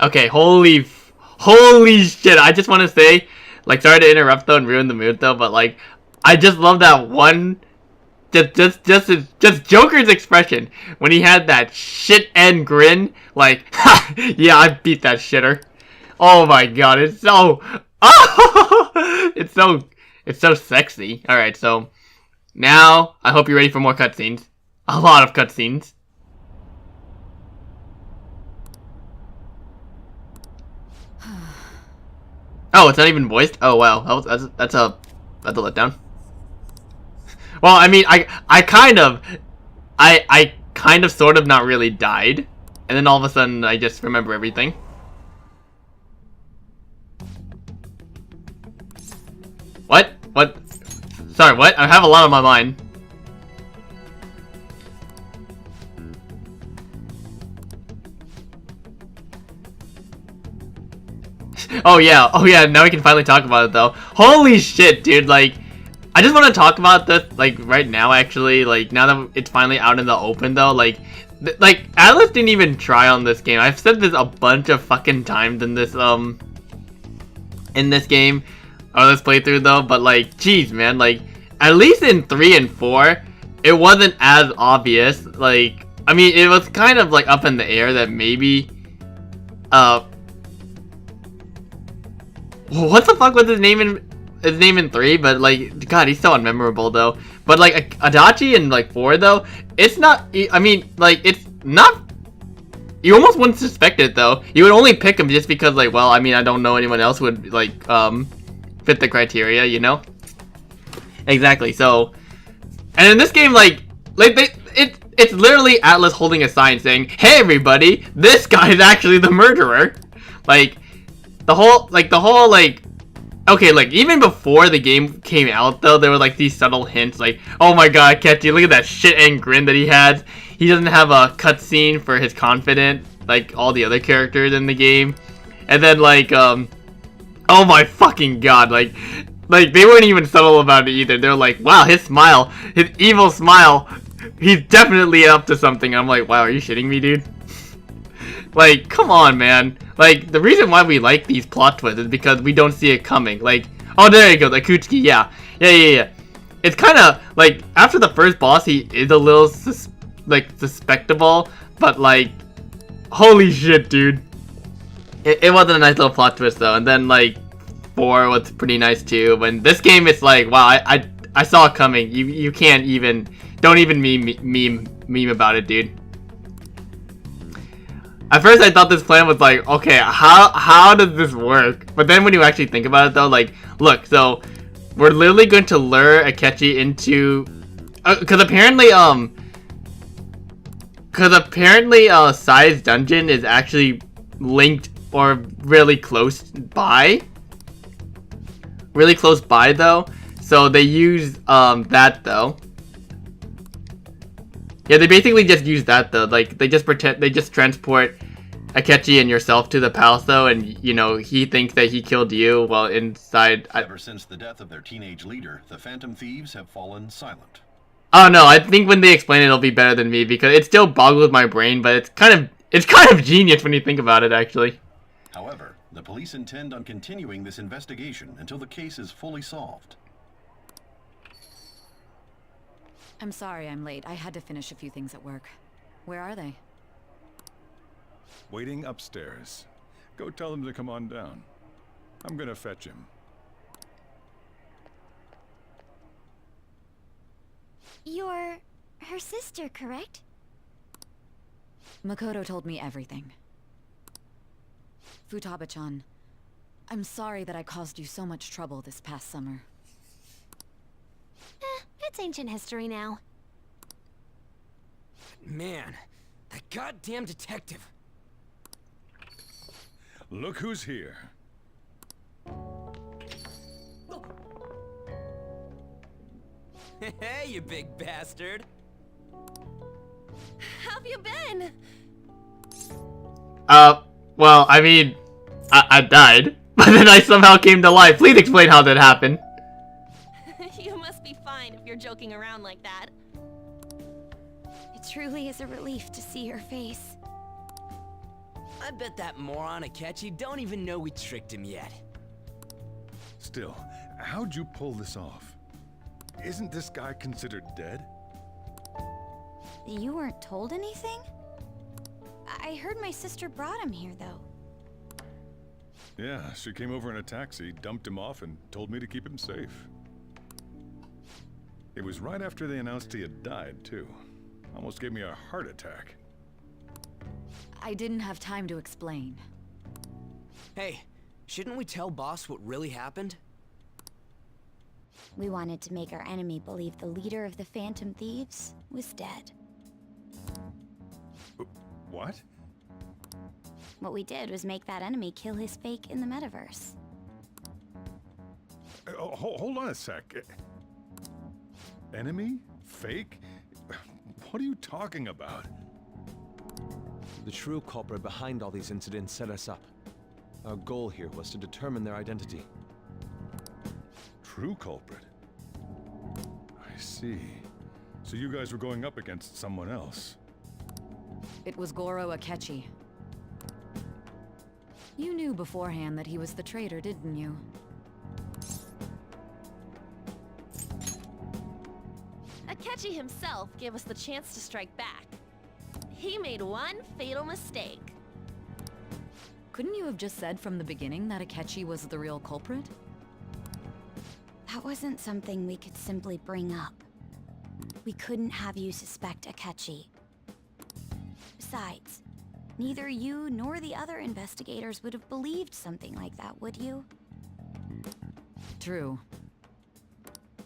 Okay, holy shit! I just want to say, like, sorry to interrupt though and ruin the mood though, but like, I just love that one. Just Joker's expression when he had that shit end grin, like, ha, yeah, I beat that shitter. Oh my god, it's so, oh, it's so sexy. All right, so now I hope you're ready for more cutscenes. A lot of cutscenes. Oh, it's not even voiced. Oh wow, that's a letdown. Well, I mean, I kind of, I kind of sort of not really died, and then all of a sudden I just remember everything. What? What? Sorry, what? I have a lot on my mind. Oh yeah, now we can finally talk about it though. Holy shit, dude, like, I just want to talk about this, like, right now, actually, like, now that it's finally out in the open, though, like, Atlas didn't even try on this game. I've said this a bunch of fucking times in this game, or this playthrough, though, but, like, geez, man, like, at least in 3 and 4, it wasn't as obvious, like, I mean, it was kind of, like, up in the air that maybe, what the fuck was his name in 3, but like, god, he's so unmemorable though. But like Adachi in like 4 though, it's not, I mean, like, it's not, you almost wouldn't suspect it though. You would only pick him just because, like, well, I mean, I don't know anyone else who would like fit the criteria, you know? Exactly. So, and in this game, like it's literally Atlas holding a sign saying, "Hey everybody, this guy is actually the murderer." Like, the whole okay, like, even before the game came out, though, there were, like, these subtle hints, like, oh my god, Ketchy, look at that shit and grin that he has. He doesn't have a cutscene for his confident, like, all the other characters in the game. And then, like, oh my fucking god, like, they weren't even subtle about it either. They're like, wow, his smile, his evil smile, he's definitely up to something. I'm like, wow, are you shitting me, dude? Like, come on, man. Like, the reason why we like these plot twists is because we don't see it coming. Like, oh, there you go, the Kuchiki, yeah. Yeah. It's kind of, like, after the first boss, he is a little, suspectable, but, like, holy shit, dude. It was a nice little plot twist, though, and then, like, 4 was pretty nice, too. When this game, it's like, wow, I saw it coming. You can't even, don't even meme about it, dude. At first, I thought this plan was like, okay, how does this work? But then when you actually think about it, though, like, look, so we're literally going to lure Akechi into, because apparently, Sai's dungeon is actually linked or really close by, though. So they use that though. Yeah, they basically just use that though. Like, they just transport Akechi and yourself to the palace though, and you know, he thinks that he killed you while inside. Ever since the death of their teenage leader, the Phantom Thieves have fallen silent. Oh no, I think when they explain it, it'll be better than me because it still boggles my brain, but it's kind of genius when you think about it, actually. However, the police intend on continuing this investigation until the case is fully solved. I'm sorry I'm late. I had to finish a few things at work. Where are they? Waiting upstairs. Go tell them to come on down. I'm gonna fetch him. You're her sister, correct? Makoto told me everything. Futaba-chan, I'm sorry that I caused you so much trouble this past summer. It's ancient history now. Man, that goddamn detective. Look who's here. Hey, you big bastard. How have you been? Well, I mean, I died, but then I somehow came to life. Please explain how that happened. You must be fine if you're joking around like that. It truly is a relief to see your face. I bet that moron Akechi don't even know we tricked him yet. Still, how'd you pull this off? Isn't this guy considered dead? You weren't told anything? I heard my sister brought him here, though. Yeah, she came over in a taxi, dumped him off, and told me to keep him safe. It was right after they announced he had died, too. Almost gave me a heart attack. I didn't have time to explain. Hey, shouldn't we tell boss what really happened? We wanted to make our enemy believe the leader of the Phantom Thieves was dead. What? What we did was make that enemy kill his fake in the metaverse. Hold on a sec. Enemy? Fake? What are you talking about? The true culprit behind all these incidents set us up. Our goal here was to determine their identity. True culprit? I see. So you guys were going up against someone else. It was Goro Akechi. You knew beforehand that he was the traitor, didn't you? Akechi himself gave us the chance to strike back. He made one fatal mistake. Couldn't you have just said from the beginning that Akechi was the real culprit? That wasn't something we could simply bring up. We couldn't have you suspect Akechi. Besides, neither you nor the other investigators would have believed something like that, would you? True.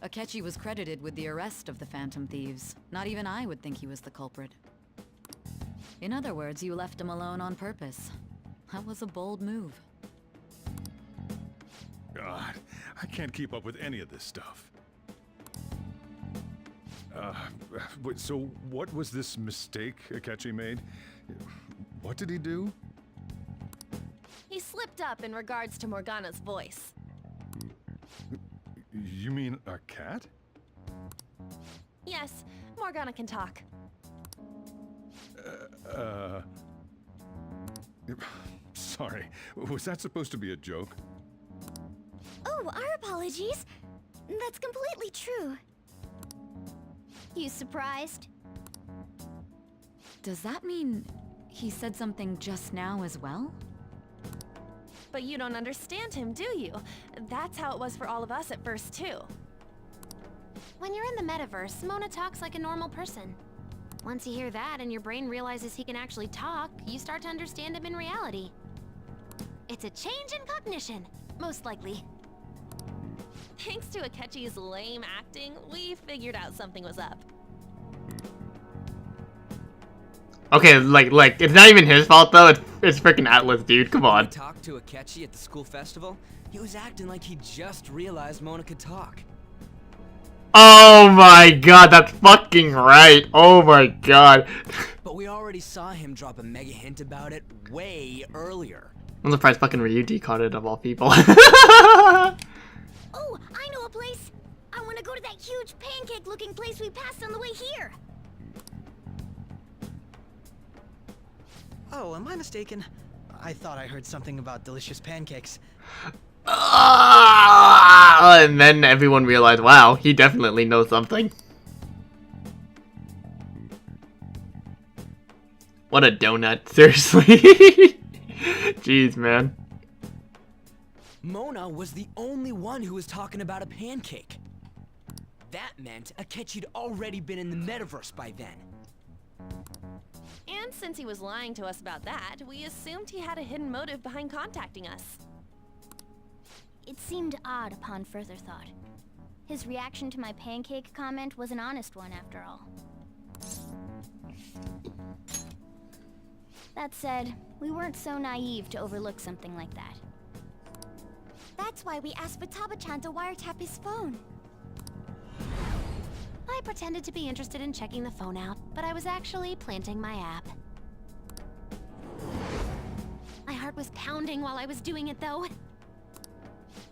Akechi was credited with the arrest of the Phantom Thieves. Not even I would think he was the culprit. In other words, you left him alone on purpose. That was a bold move. God, I can't keep up with any of this stuff. So what was this mistake Akechi made? What did he do? He slipped up in regards to Morgana's voice. You mean a cat? Yes, Morgana can talk. Sorry, was that supposed to be a joke? Oh, our apologies. That's completely true. You surprised? Does that mean he said something just now as well? But you don't understand him, do you? That's how it was for all of us at first, too. When you're in the metaverse, Mona talks like a normal person. Once you hear that and your brain realizes he can actually talk, you start to understand him in reality. It's a change in cognition, most likely. Thanks to Akechi's lame acting, we figured out something was up. Okay, like it's not even his fault though. It's freaking Atlas, dude. Come When on. we talked to Akechi at the school festival, he was acting like he just realized Mona could talk. Oh my god, that's fucking right. Oh my god. But we already saw him drop a mega hint about it way earlier. I'm surprised fucking Ryuji caught it of all people. Oh, I know a place! I want to go to that huge pancake-looking place we passed on the way here! Oh, am I mistaken? I thought I heard something about delicious pancakes. And then everyone realized, wow, he definitely knows something. What a donut, seriously. Jeez, man. Mona was the only one who was talking about a pancake. That meant Akechi'd already been in the metaverse by then. And since he was lying to us about that, we assumed he had a hidden motive behind contacting us. It seemed odd upon further thought. His reaction to my pancake comment was an honest one, after all. That said, we weren't so naive to overlook something like that. That's why we asked Futaba-chan to wiretap his phone. I pretended to be interested in checking the phone out, but I was actually planting my app. My heart was pounding while I was doing it, though.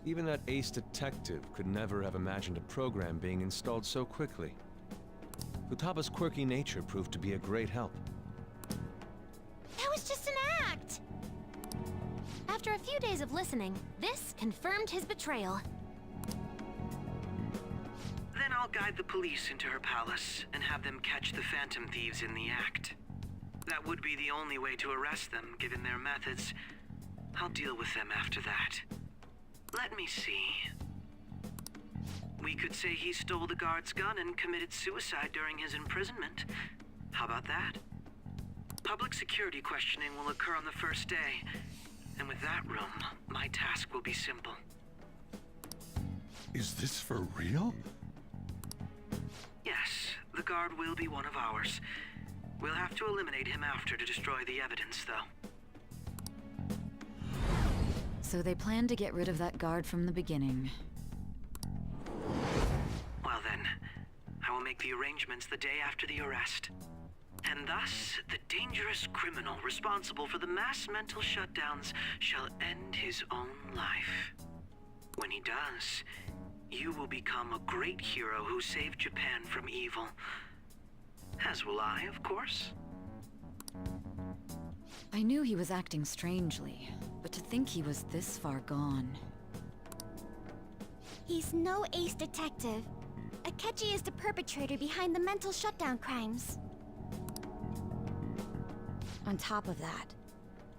Even that ace detective could never have imagined a program being installed so quickly. Futaba's quirky nature proved to be a great help. That was just an act! After a few days of listening, this confirmed his betrayal. Then I'll guide the police into her palace and have them catch the Phantom Thieves in the act. That would be the only way to arrest them, given their methods. I'll deal with them after that. Let me see. We could say he stole the guard's gun and committed suicide during his imprisonment. How about that? Public security questioning will occur on the first day. And with that room, my task will be simple. Is this for real? Yes, the guard will be one of ours. We'll have to eliminate him after to destroy the evidence, though. So they planned to get rid of that guard from the beginning. Well then, I will make the arrangements the day after the arrest. And thus, the dangerous criminal responsible for the mass mental shutdowns shall end his own life. When he does, you will become a great hero who saved Japan from evil. As will I, of course. I knew he was acting strangely, but to think he was this far gone. He's no ace detective. Akechi is the perpetrator behind the mental shutdown crimes. On top of that,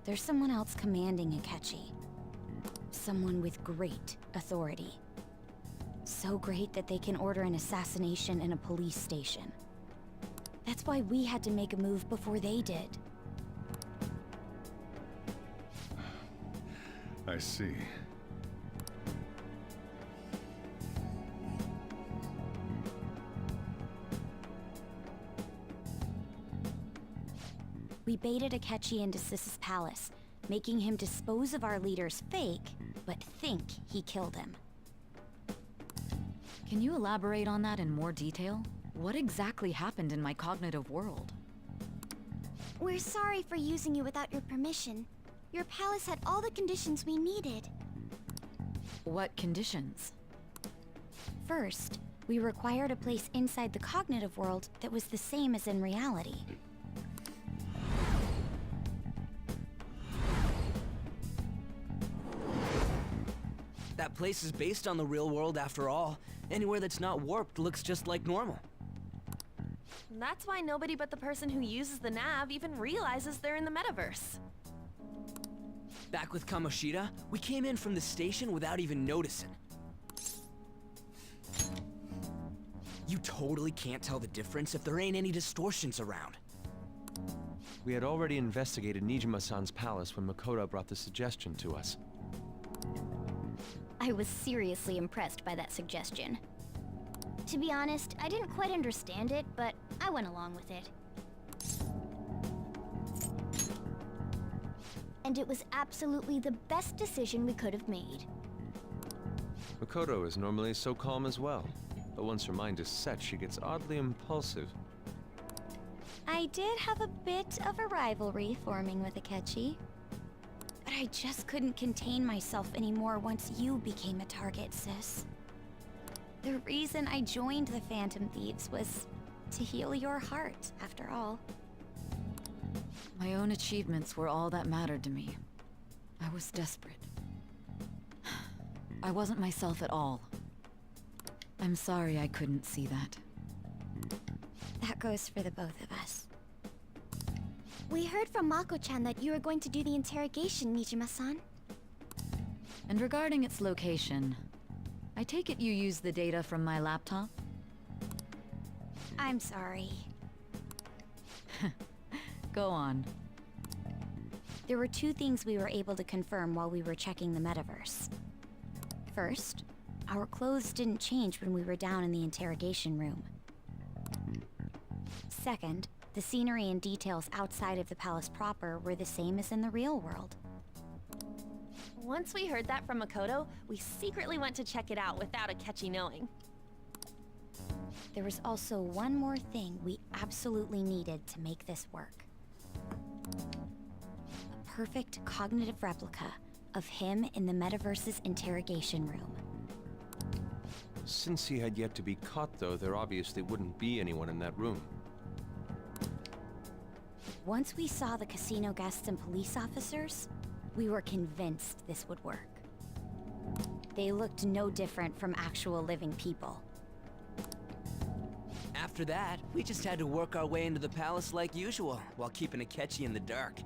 there's someone else commanding Akechi. Someone with great authority. So great that they can order an assassination in a police station. That's why we had to make a move before they did. I see. We baited Akechi into Sis's palace, making him dispose of our leader's fake, but think he killed him. Can you elaborate on that in more detail? What exactly happened in my cognitive world? We're sorry for using you without your permission. Your palace had all the conditions we needed. What conditions? First, we required a place inside the cognitive world that was the same as in reality. That place is based on the real world after all. Anywhere that's not warped looks just like normal. That's why nobody but the person who uses the nav even realizes they're in the metaverse. Back with Kamoshida, we came in from the station without even noticing. You totally can't tell the difference if there ain't any distortions around. We had already investigated Nijima-san's palace when Makoto brought the suggestion to us. I was seriously impressed by that suggestion. To be honest, I didn't quite understand it, but I went along with it. And it was absolutely the best decision we could have made. Makoto is normally so calm as well, but once her mind is set, she gets oddly impulsive. I did have a bit of a rivalry forming with Akechi. But I just couldn't contain myself anymore once you became a target, sis. The reason I joined the Phantom Thieves was to heal your heart, after all. My own achievements were all that mattered to me. I was desperate. I wasn't myself at all. I'm sorry I couldn't see that. That goes for the both of us. We heard from Mako-chan that you were going to do the interrogation, Nijima-san. And regarding its location, I take it you used the data from my laptop? I'm sorry. Go on. There were two things we were able to confirm while we were checking the metaverse. First, our clothes didn't change when we were down in the interrogation room. Second, the scenery and details outside of the palace proper were the same as in the real world. Once we heard that from Makoto, we secretly went to check it out without Akechi knowing. There was also one more thing we absolutely needed to make this work. A perfect cognitive replica of him in the metaverse's interrogation room. Since he had yet to be caught, though, there obviously wouldn't be anyone in that room. Once we saw the casino guests and police officers, We were convinced this would work. They looked no different from actual living people. After that, we just had to work our way into the palace like usual, while keeping Akechi in the dark.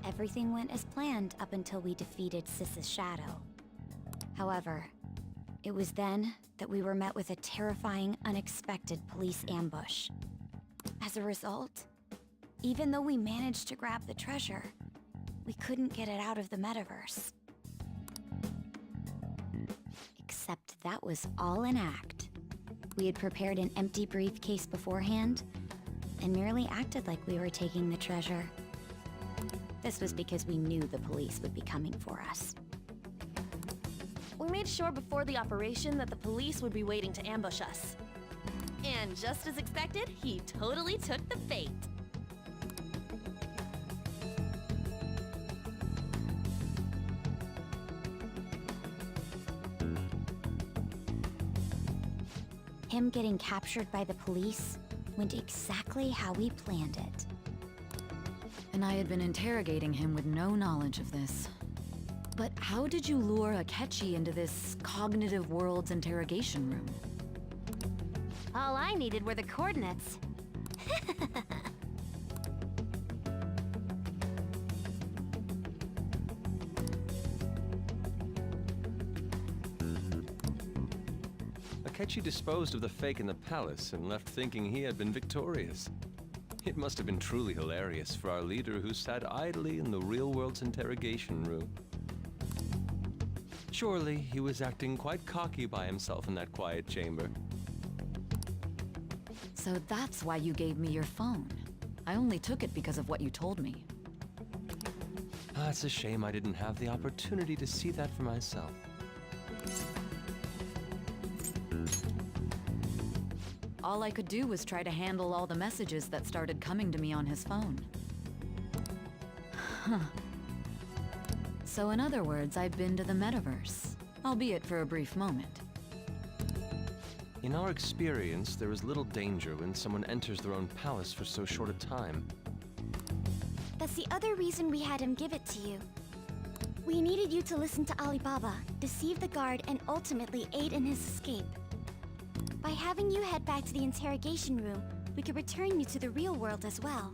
Everything went as planned up until we defeated Sis's shadow. However, it was then that we were met with a terrifying, unexpected police ambush. As a result, even though we managed to grab the treasure, we couldn't get it out of the metaverse. Except that was all an act. We had prepared an empty briefcase beforehand, and merely acted like we were taking the treasure. This was because we knew the police would be coming for us. We made sure before the operation that the police would be waiting to ambush us. And just as expected, he totally took the bait. Him getting captured by the police went exactly how we planned it. And I had been interrogating him with no knowledge of this. But how did you lure Akechi into this cognitive world's interrogation room? All I needed were the coordinates. Akechi disposed of the fake in the palace and left thinking he had been victorious. It must have been truly hilarious for our leader who sat idly in the real world's interrogation room. Surely he was acting quite cocky by himself in that quiet chamber. So that's why you gave me your phone. I only took it because of what you told me. It's a shame I didn't have the opportunity to see that for myself. All I could do was try to handle all the messages that started coming to me on his phone. Huh. So in other words, I've been to the metaverse, albeit for a brief moment. In our experience, there is little danger when someone enters their own palace for so short a time. That's the other reason we had him give it to you. We needed you to listen to Alibaba, deceive the guard, and ultimately aid in his escape. By having you head back to the interrogation room, we could return you to the real world as well.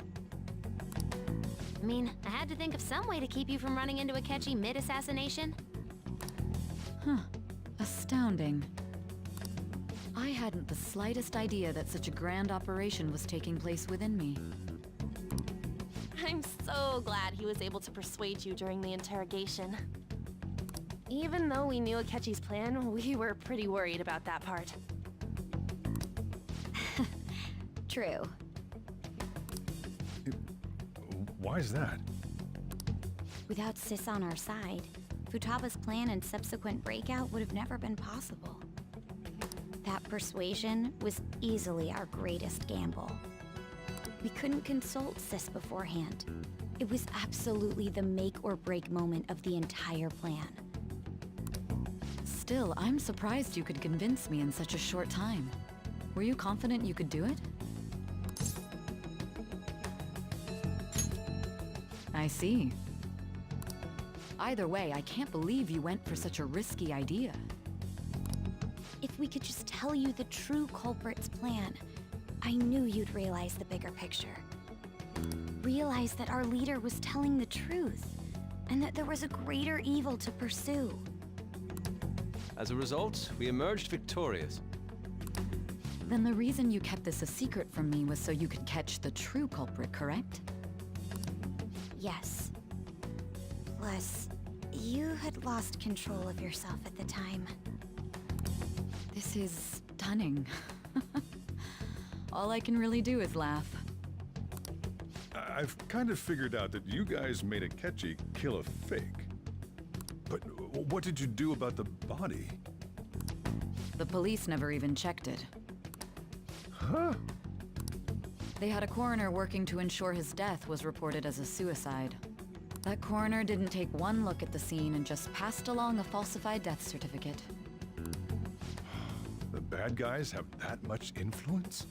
I mean, I had to think of some way to keep you from running into Akechi mid-assassination. Huh. Astounding. I hadn't the slightest idea that such a grand operation was taking place within me. I'm so glad he was able to persuade you during the interrogation. Even though we knew Akechi's plan, we were pretty worried about that part. True. Why is that? Without Sis on our side, Futaba's plan and subsequent breakout would have never been possible. That persuasion was easily our greatest gamble. We couldn't consult Sis beforehand. It was absolutely the make or break moment of the entire plan. Still, I'm surprised you could convince me in such a short time. Were you confident you could do it? I see. Either way, I can't believe you went for such a risky idea. If we could just tell you the true culprit's plan, I knew you'd realize the bigger picture. Realize that our leader was telling the truth, and that there was a greater evil to pursue. As a result, we emerged victorious. Then the reason you kept this a secret from me was so you could catch the true culprit, correct? Yes. Plus, you had lost control of yourself at the time. This is stunning. All I can really do is laugh. I've kind of figured out that you guys made Akechi kill a fake. But what did you do about the body? The police never even checked it. Huh? They had a coroner working to ensure his death was reported as a suicide. That coroner didn't take one look at the scene and just passed along a falsified death certificate. The bad guys have that much influence?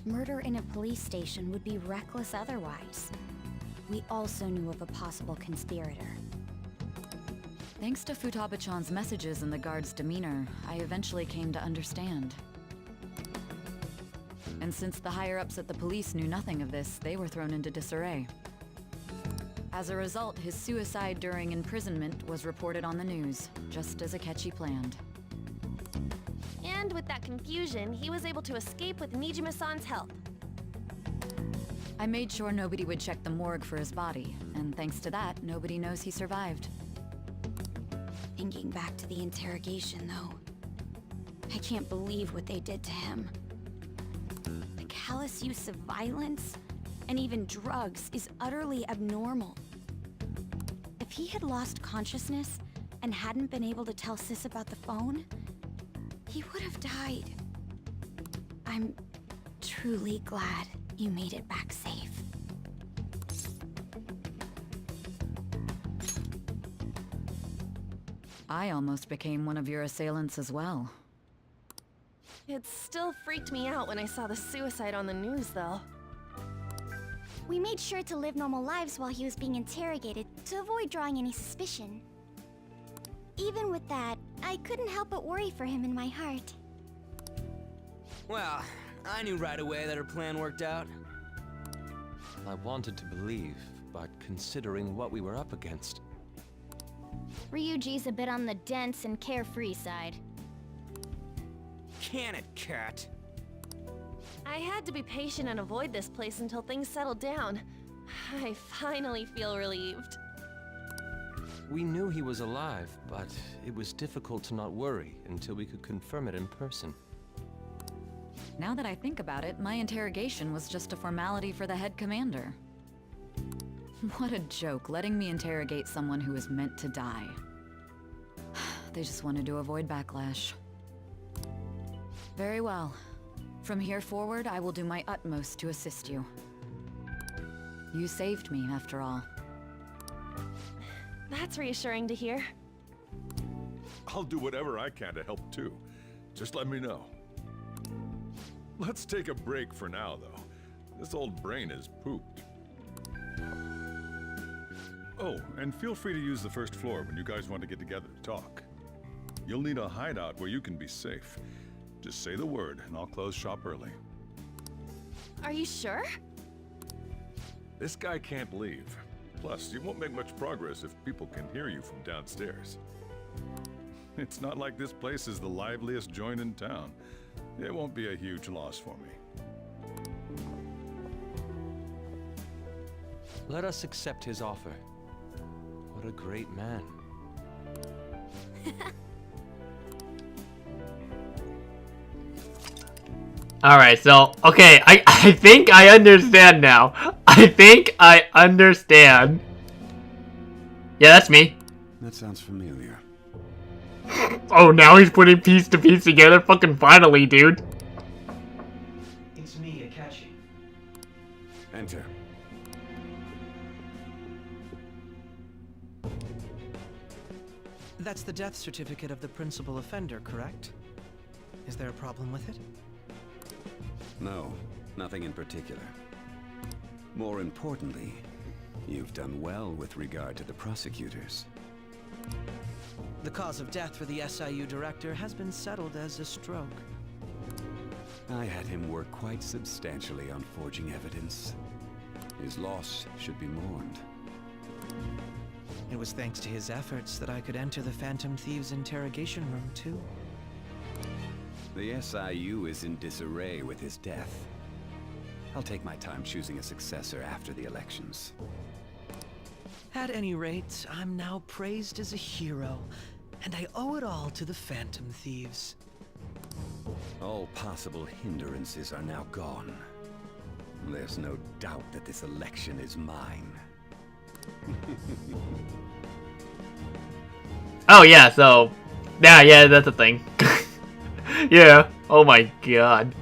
Murder in a police station would be reckless otherwise. We also knew of a possible conspirator. Thanks to Futaba-chan's messages and the guard's demeanor, I eventually came to understand. And since the higher-ups at the police knew nothing of this, they were thrown into disarray. As a result, his suicide during imprisonment was reported on the news, just as Akechi planned. And with that confusion, he was able to escape with Nijima-san's help. I made sure nobody would check the morgue for his body, and thanks to that, nobody knows he survived. Thinking back to the interrogation, though, I can't believe what they did to him. The callous use of violence, and even drugs, is utterly abnormal. If he had lost consciousness and hadn't been able to tell Sis about the phone, he would have died. I'm truly glad you made it back safe. I almost became one of your assailants as well. It still freaked me out when I saw the suicide on the news, though. We made sure to live normal lives while he was being interrogated to avoid drawing any suspicion. Even with that, I couldn't help but worry for him in my heart. Well, I knew right away that her plan worked out. I wanted to believe, but considering what we were up against. Ryuji's a bit on the dense and carefree side. Can it, cat? I had to be patient and avoid this place until things settled down. I finally feel relieved. We knew he was alive, but it was difficult to not worry until we could confirm it in person. Now that I think about it, my interrogation was just a formality for the head commander. What a joke, letting me interrogate someone who was meant to die. They just wanted to avoid backlash. Very well. From here forward, I will do my utmost to assist you. You saved me, after all. That's reassuring to hear. I'll do whatever I can to help too. Just let me know. Let's take a break for now, though. This old brain is pooped. Oh, and feel free to use the first floor when you guys want to get together to talk. You'll need a hideout where you can be safe. Just say the word, and I'll close shop early. Are you sure? This guy can't leave. Plus, you won't make much progress if people can hear you from downstairs. It's not like this place is the liveliest joint in town. It won't be a huge loss for me. Let us accept his offer. What a great man. Alright, so, okay, I think I understand now. I think I understand. Yeah, that's me. That sounds familiar. Oh, now he's putting piece to piece together? Fucking finally, dude. It's me, Akechi. Enter. That's the death certificate of the principal offender, correct? Is there a problem with it? No, nothing in particular. More importantly, you've done well with regard to the prosecutors. The cause of death for the SIU director has been settled as a stroke. I had him work quite substantially on forging evidence. His loss should be mourned. It was thanks to his efforts that I could enter the Phantom Thieves' interrogation room, too. The SIU is in disarray with his death. I'll take my time choosing a successor after the elections. At any rate, I'm now praised as a hero, and I owe it all to the Phantom Thieves. All possible hindrances are now gone. There's no doubt that this election is mine. Oh, yeah, so... Yeah, that's a thing. Yeah, oh my god.